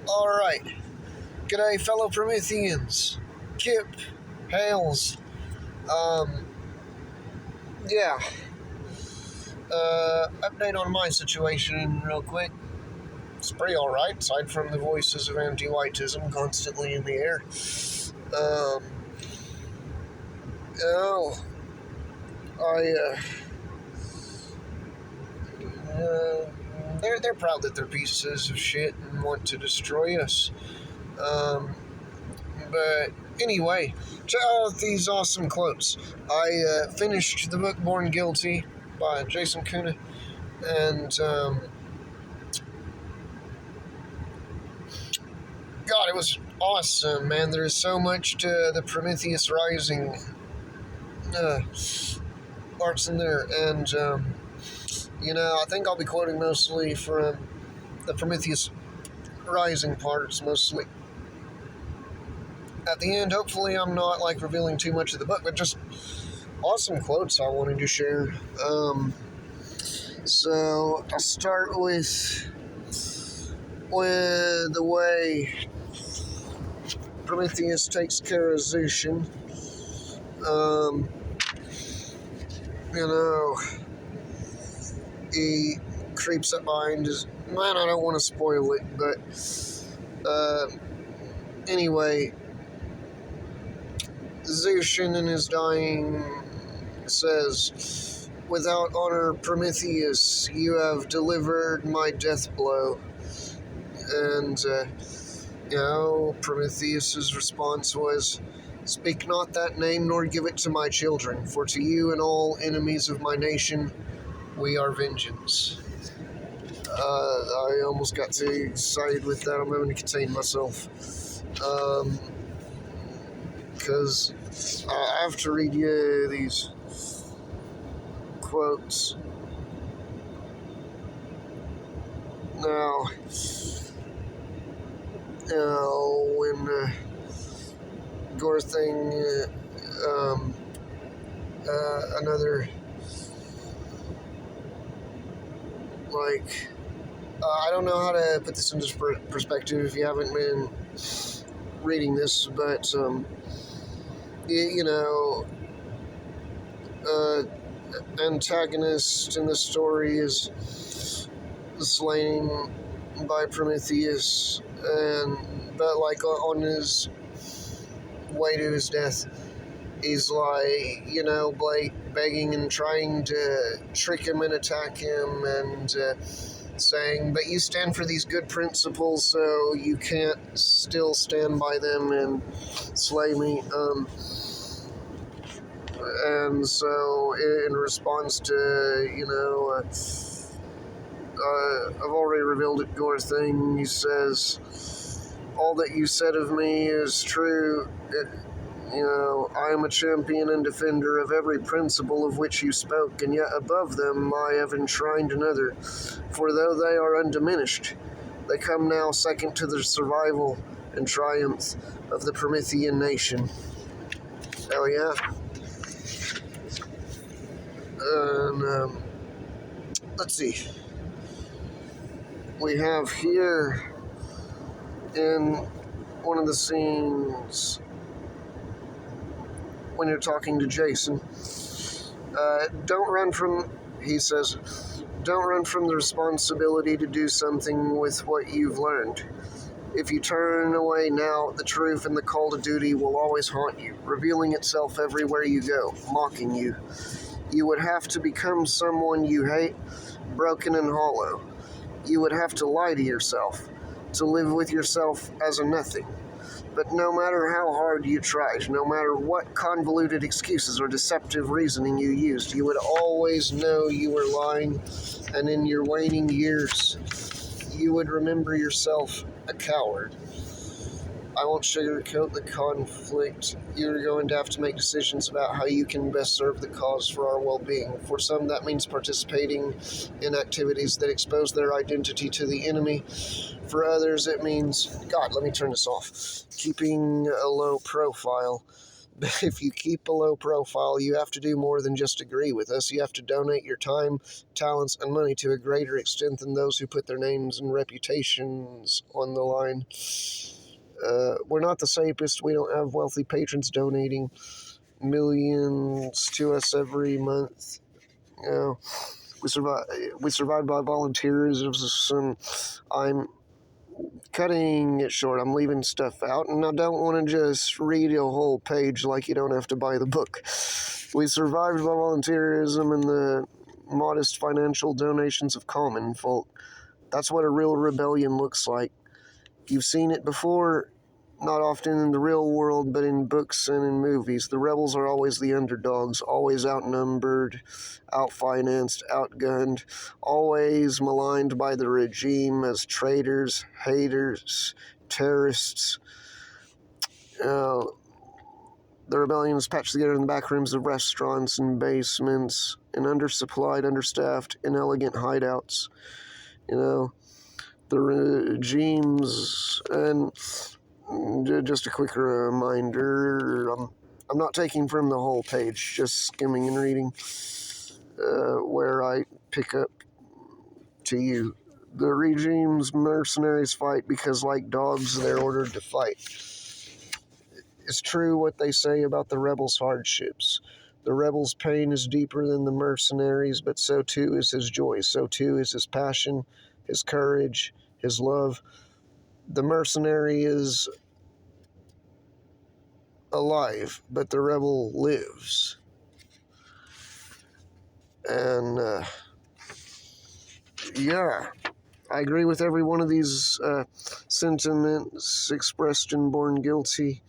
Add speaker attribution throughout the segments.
Speaker 1: Alright. G'day, fellow Prometheans. Kip, Hales. Um, yeah. Update on my situation real quick. It's pretty alright, aside from the voices of Antiwhiteism constantly in the air. Oh, they're proud that they're pieces of shit and want to destroy us. But anyway, check out these awesome quotes. I finished the book Born Guilty by Jason Kuna, and God, it was awesome, man. There is so much to the Prometheus Rising parts in there, and I think I'll be quoting mostly from the Prometheus Rising parts, mostly. At the end, hopefully I'm not revealing too much of the book, but just awesome quotes I wanted to share. So I'll start with the way Prometheus takes care of Zushin. He creeps up behind his man. I don't want to spoil it, but anyway, Zushin in his dying says, "Without honor, Prometheus, you have delivered my death blow." And, Prometheus's response was, "Speak not that name, nor give it to my children, for to you and all enemies of my nation, we are vengeance." I almost got too excited with that. I'm having to contain myself. Because I have to read you these quotes. Now, when Gorthing, another, I don't know how to put this into perspective if you haven't been reading this, but, antagonist in the story is slain by Prometheus, but on his way to his death, he's begging and trying to trick him and attack him, and saying, "But you stand for these good principles, so you can't still stand by them and slay me." And so in response to, I've already revealed it, Gorthing, he says, "All that you said of me is true. I am a champion and defender of every principle of which you spoke, and yet above them I have enshrined another. For though they are undiminished, they come now second to the survival and triumph of the Promethean nation." Hell yeah. And, let's see. We have here in one of the scenes when you're talking to Jason, he says, "Don't run from the responsibility to do something with what you've learned. If you turn away now, the truth and the call to duty will always haunt you, revealing itself everywhere you go, mocking you. You would have to become someone you hate, broken and hollow. You would have to lie to yourself, to live with yourself as a nothing. But no matter how hard you tried, no matter what convoluted excuses or deceptive reasoning you used, you would always know you were lying, and in your waning years, you would remember yourself a coward. I won't sugarcoat the conflict. You're going to have to make decisions about how you can best serve the cause for our well-being. For some, that means participating in activities that expose their identity to the enemy. For others, it means, God, let me turn this off, keeping a low profile. if you keep a low profile, you have to do more than just agree with us. You have to donate your time, talents, and money to a greater extent than those who put their names and reputations on the line. We're not the safest. We don't have wealthy patrons donating millions to us every month. You know, we survive by volunteerism. I'm cutting it short. I'm leaving stuff out, and I don't want to just read a whole page like you don't have to buy the book. We survived by volunteerism and the modest financial donations of common folk. That's what a real rebellion looks like. You've seen it before, not often in the real world, but in books and in movies. The rebels are always the underdogs, always outnumbered, outfinanced, outgunned, always maligned by the regime as traitors, haters, terrorists. The rebellion is patched together in the back rooms of restaurants and basements, in undersupplied, understaffed, inelegant hideouts. The regimes, and just a quick reminder, I'm not taking from the whole page, just skimming and reading where I pick up to you. The regime's mercenaries fight because, like dogs, they're ordered to fight. It's true what they say about the rebels' hardships. The rebel's pain is deeper than the mercenaries, but so too is his joy. So too is his passion, his courage, his love. The mercenary is alive, but the rebel lives. And, yeah, I agree with every one of these sentiments expressed in Born Guilty.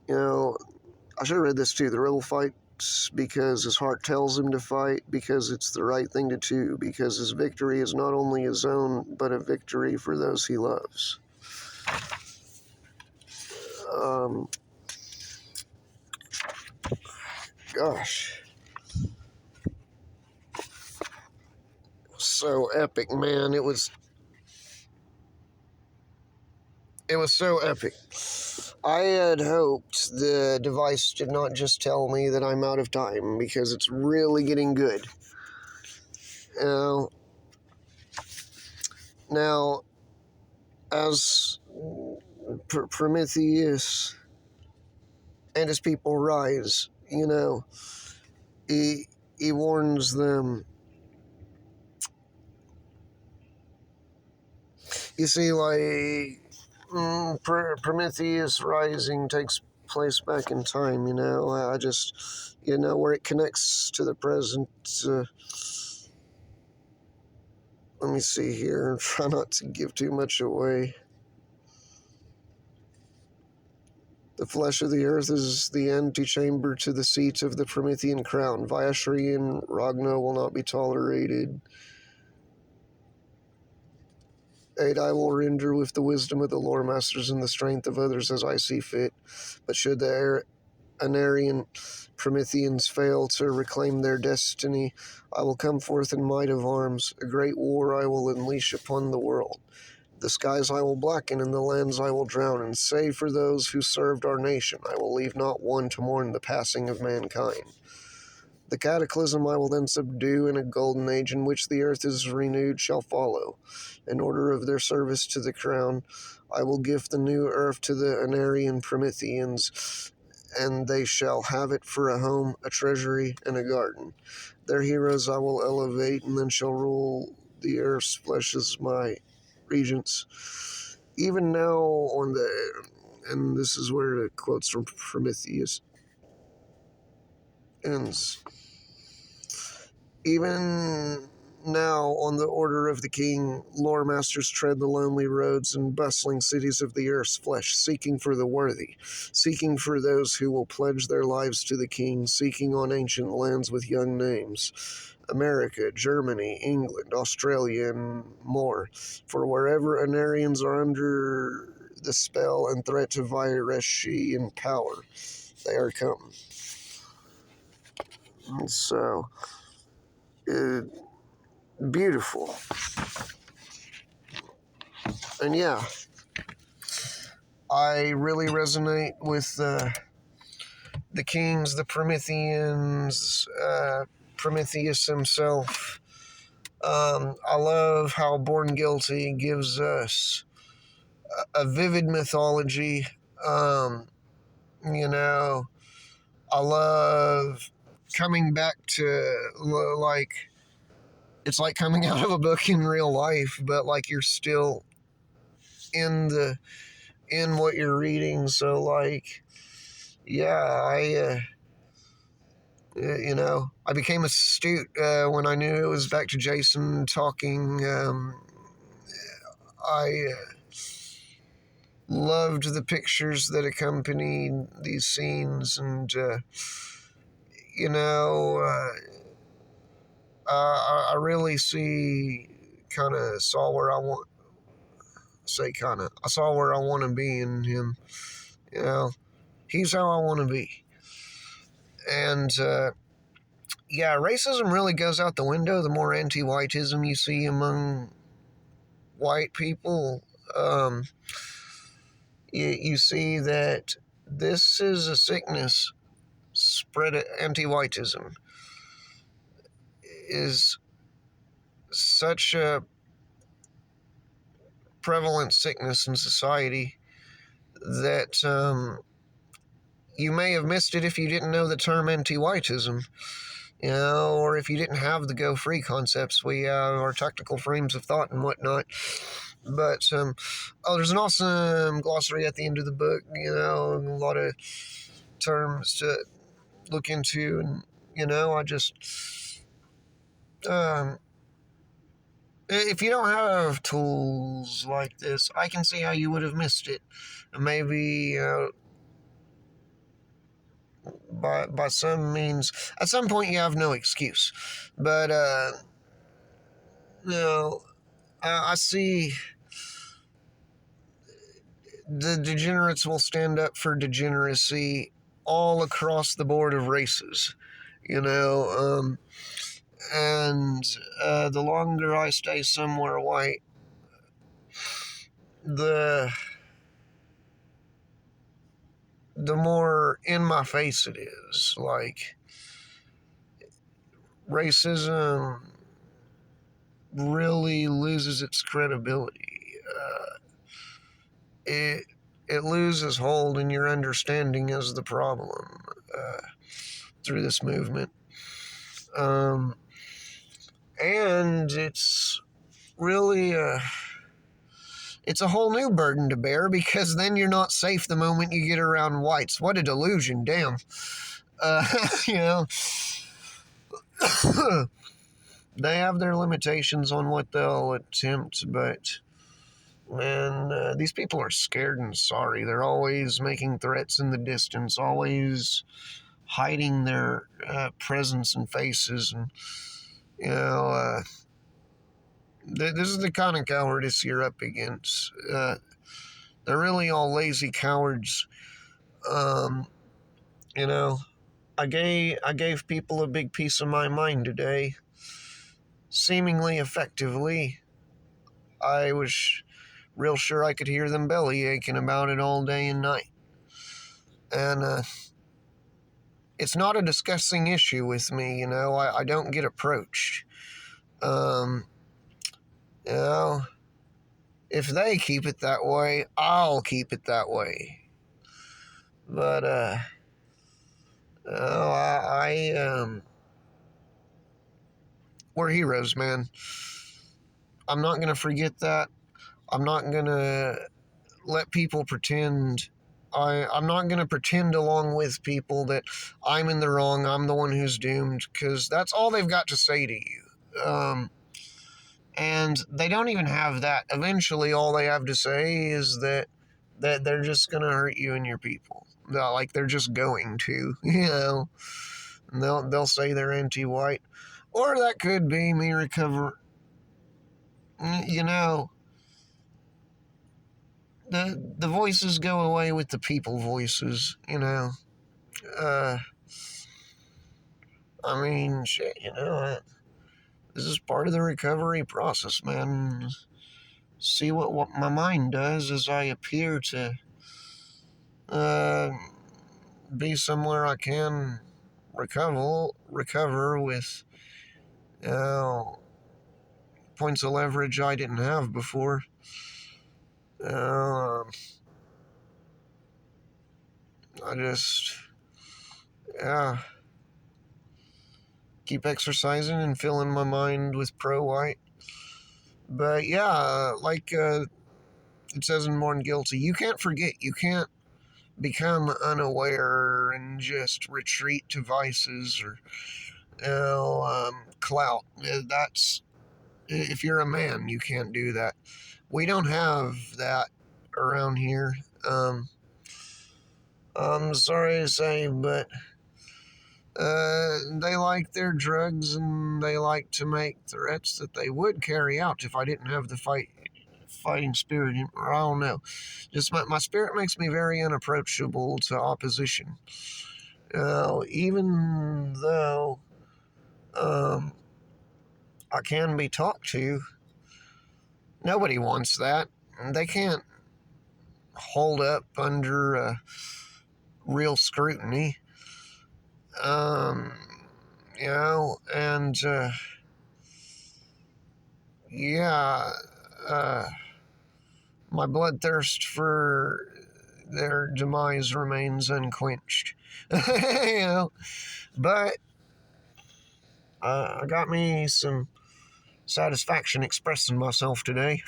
Speaker 1: I should have read this too. The rebel fights because his heart tells him to fight, because it's the right thing to do, because his victory is not only his own, but a victory for those he loves. Gosh. So epic, man. It was so epic. I had hoped the device did not just tell me that I'm out of time, because it's really getting good. Now, as Prometheus and his people rise, he warns them. You see, like, Prometheus rising takes place back in time, I just, where it connects to the present. Let me see here, try not to give too much away. The flesh of the earth is the antechamber to the seat of the Promethean crown. Vyashri and Ragna will not be tolerated. Aid I will render with the wisdom of the lore masters and the strength of others as I see fit. But should the Anarian Prometheans fail to reclaim their destiny, I will come forth in might of arms. A great war I will unleash upon the world. The skies I will blacken, and the lands I will drown, and save for those who served our nation. I will leave not one to mourn the passing of mankind. The cataclysm I will then subdue, and a golden age in which the earth is renewed shall follow. In order of their service to the crown, I will gift the new earth to the Anarian Prometheans, and they shall have it for a home, a treasury, and a garden. Their heroes I will elevate, and then shall rule the earth's flesh as my regents. Even now and this is where the quotes from Prometheus ends. Even now, on the order of the king, lore masters tread the lonely roads and bustling cities of the earth's flesh, seeking for the worthy, seeking for those who will pledge their lives to the king, seeking on ancient lands with young names. America, Germany, England, Australia, and more. For wherever Anarians are under the spell and threat of Vyashri in power, they are come. And so, beautiful. And yeah, I really resonate with the kings, the Prometheans, Prometheus himself. I love how Born Guilty gives us a vivid mythology. Um, you know, I love coming back to like it's like coming out of a book in real life, but like you're still in the in what you're reading. So like, yeah, I became astute when I knew it was back to Jason talking. I loved the pictures that accompanied these scenes, and you know, I really kind of saw where I want. Say kind of, I saw where I want to be in him. You know, he's how I want to be, and yeah, racism really goes out the window the more anti-whiteism you see among white people. Um, you see that this is a sickness. Spread anti-whiteism is such a prevalent sickness in society that you may have missed it if you didn't know the term anti-whiteism, or if you didn't have the go free concepts. We have our technical frames of thought and whatnot. But there's an awesome glossary at the end of the book, a lot of terms to look into, and I just if you don't have tools like this, I can see how you would have missed it. Maybe by some means, at some point you have no excuse. But I see the degenerates will stand up for degeneracy all across the board of races, and the longer I stay somewhere white, the more in my face it is. Like, racism really loses its credibility. It loses hold in your understanding as the problem through this movement. And it's really it's a whole new burden to bear, because then you're not safe the moment you get around whites. What a delusion, damn. You know, they have their limitations on what they'll attempt, but man, these people are scared and sorry. They're always making threats in the distance, always hiding their presence and faces, and this is the kind of cowardice you're up against. They're really all lazy cowards. You know, I gave people a big piece of my mind today, seemingly effectively. I was real sure I could hear them belly aching about it all day and night. And it's not a discussing issue with me, I don't get approached. If they keep it that way, I'll keep it that way. But, we're heroes, man. I'm not going to forget that. I'm not going to let people pretend. I'm not going to pretend along with people that I'm in the wrong, I'm the one who's doomed, because that's all they've got to say to you. And they don't even have that. Eventually, all they have to say is that they're just going to hurt you and your people. Like, they're just going to, And they'll say they're anti-white. Or that could be me recover. The voices go away with the people voices, I mean, shit, this is part of the recovery process, man. See what my mind does as I appear to be somewhere I can recover with uh, points of leverage I didn't have before. Uh, I just, yeah, keep exercising and filling my mind with pro-white. But yeah, like it says in More Than Guilty, you can't forget, you can't become unaware and just retreat to vices or clout. That's, if you're a man, you can't do that. We don't have that around here. I'm sorry to say, but they like their drugs and they like to make threats that they would carry out if I didn't have the fighting spirit. Or I don't know. Just my spirit makes me very unapproachable to opposition. Even though um, I can be talked to, nobody wants that. They can't hold up under real scrutiny. Um, and yeah, uh, my bloodthirst for their demise remains unquenched. But I got me some satisfaction expressing myself today.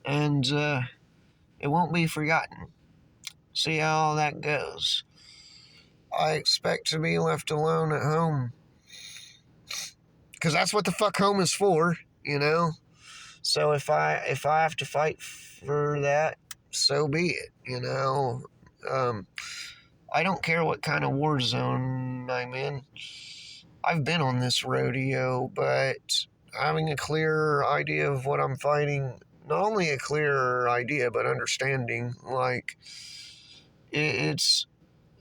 Speaker 1: And it won't be forgotten. See how that goes. I expect to be left alone at home. Because that's what the fuck home is for, you know? So if I have to fight for that, so be it, you know? I don't care what kind of war zone I'm in. I've been on this rodeo, but having a clear idea of what I'm fighting, not only a clear idea, but understanding, like, it's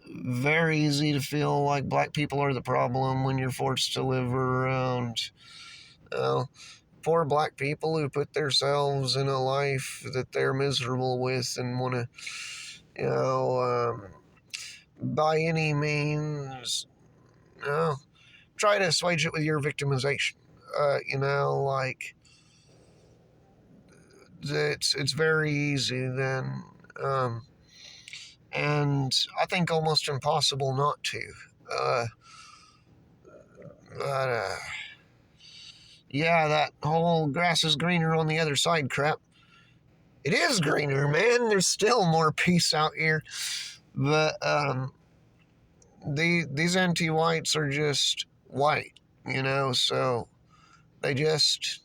Speaker 1: very easy to feel like black people are the problem when you're forced to live around poor black people who put themselves in a life that they're miserable with and want to, by any means, try to assuage it with your victimization. Like, it's very easy then, and I think almost impossible not to. Uh, but yeah, that whole grass is greener on the other side crap. It is greener, man. There's still more peace out here. But these anti-whites are just white, so they just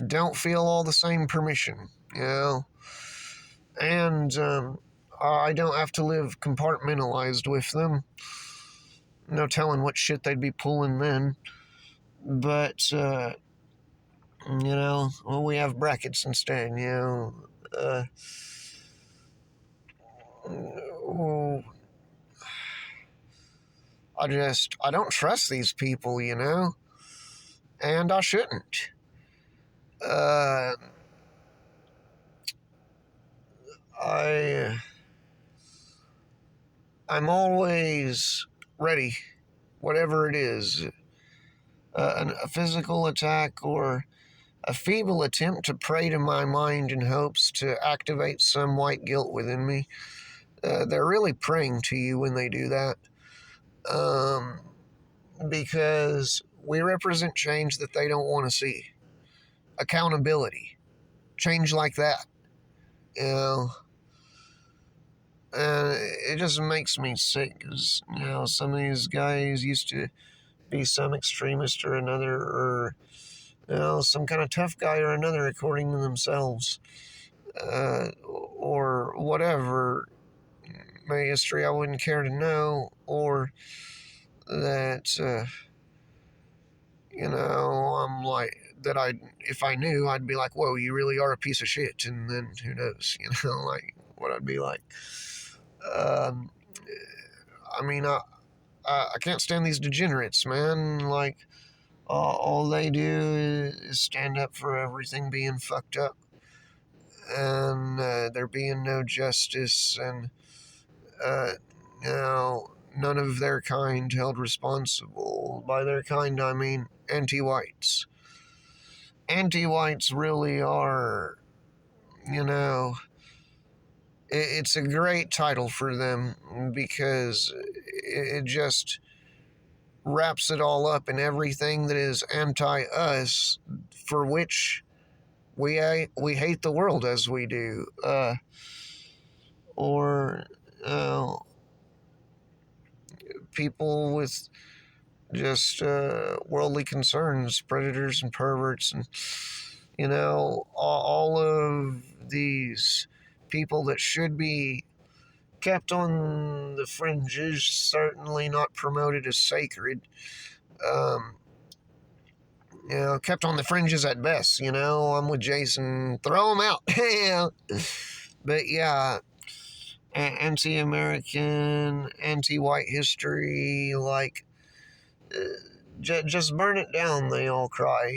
Speaker 1: don't feel all the same permission, and I don't have to live compartmentalized with them. No telling what shit they'd be pulling then. But well, we have brackets instead, oh, I don't trust these people, and I shouldn't. Uh, I'm always ready, whatever it is, a physical attack or a feeble attempt to prey to my mind in hopes to activate some white guilt within me. They're really praying to you when they do that. Because we represent change that they don't want to see. Accountability. Change like that. And it just makes me sick because, some of these guys used to be some extremist or another, or, some kind of tough guy or another according to themselves. Or whatever. My history I wouldn't care to know, or that, I'm like, that if I knew, I'd be like, whoa, you really are a piece of shit, and then who knows, like, what I'd be like. I mean, I can't stand these degenerates, man. Like, all they do is stand up for everything being fucked up, and there being no justice, and uh, none of their kind held responsible. By their kind, I mean anti-whites. Anti-whites really are, you know, it's a great title for them because it just wraps it all up in everything that is anti-us, for which we hate the world as we do, or uh, people with just worldly concerns, predators and perverts, and all of these people that should be kept on the fringes, certainly not promoted as sacred. Um, kept on the fringes at best. I'm with Jason. Throw them out. But yeah, anti-American, anti-white history, like, just burn it down, they all cry,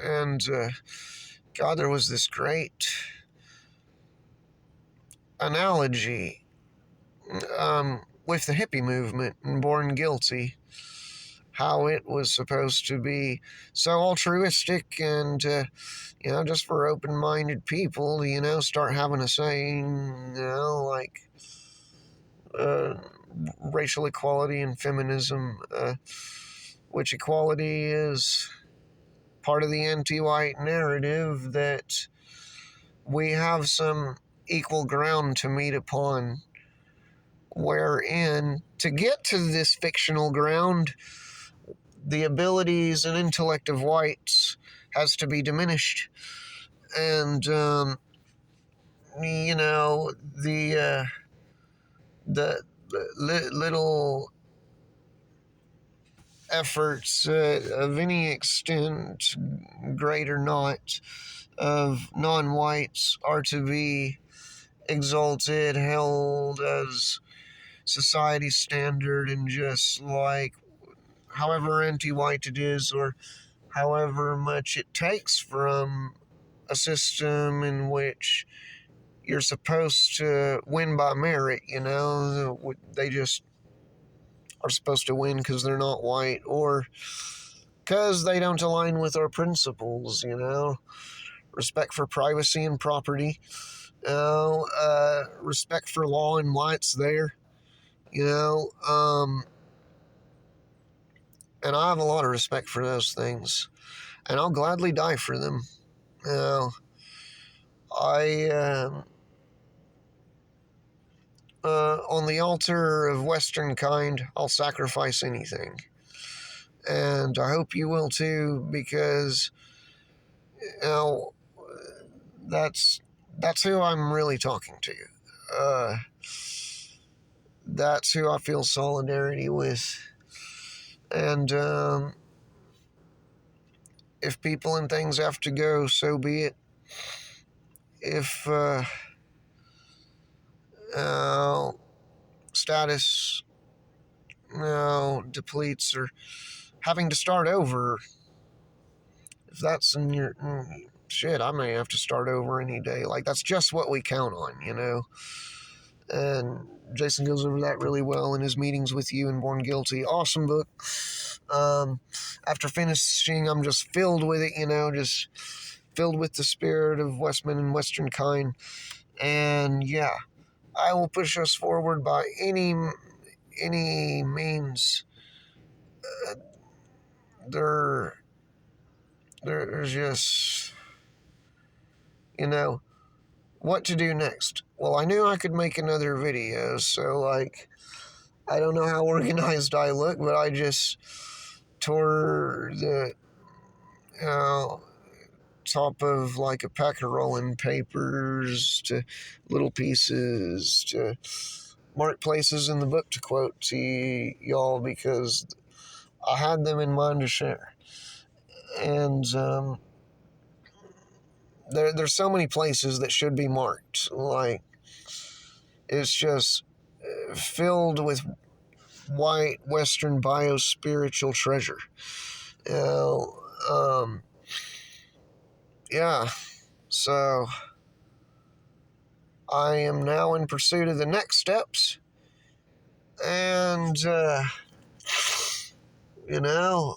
Speaker 1: And, God, there was this great analogy with the hippie movement and Born Guilty, how it was supposed to be so altruistic and, just for open-minded people, start having a saying, like, uh, racial equality and feminism, which equality is part of the anti-white narrative, that we have some equal ground to meet upon, wherein to get to this fictional ground, the abilities and intellect of whites has to be diminished. And, the little efforts of any extent, great or not, of non-whites are to be exalted, held as society standard, and just like however anti-white it is, or however much it takes from a system in which you're supposed to win by merit, they just are supposed to win because they're not white, or because they don't align with our principles, respect for privacy and property, respect for law and why it's there, and I have a lot of respect for those things, and I'll gladly die for them. You know, on the altar of Western kind, I'll sacrifice anything. And I hope you will too, because, you know, that's who I'm really talking to. Uh, that's who I feel solidarity with. And if people and things have to go, so be it. If status depletes, or having to start over, if that's in your shit, I may have to start over any day. Like, that's just what we count on. And Jason goes over that really well in his meetings with you in Born Guilty. Awesome book. After finishing, I'm just filled with it, just filled with the spirit of Westman and Western kind. And yeah, I will push us forward by any means. There's just, what to do next. Well, I knew I could make another video, so, like, I don't know how organized I look, but I just tore the top of, like, a pack of rolling papers to little pieces to mark places in the book, to quote to y'all, because I had them in mind to share. And there's so many places that should be marked. Like, it's just filled with white Western bio-spiritual treasure. Yeah. So I am now in pursuit of the next steps. And, you know,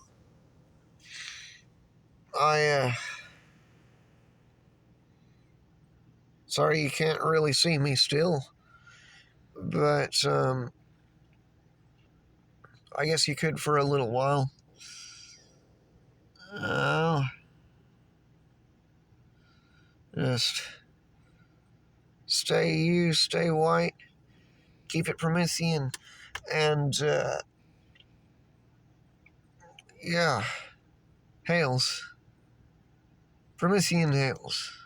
Speaker 1: sorry you can't really see me still. But, I guess you could for a little while. Just stay you, stay white, keep it Promethean, and, yeah, hails. Promethean hails.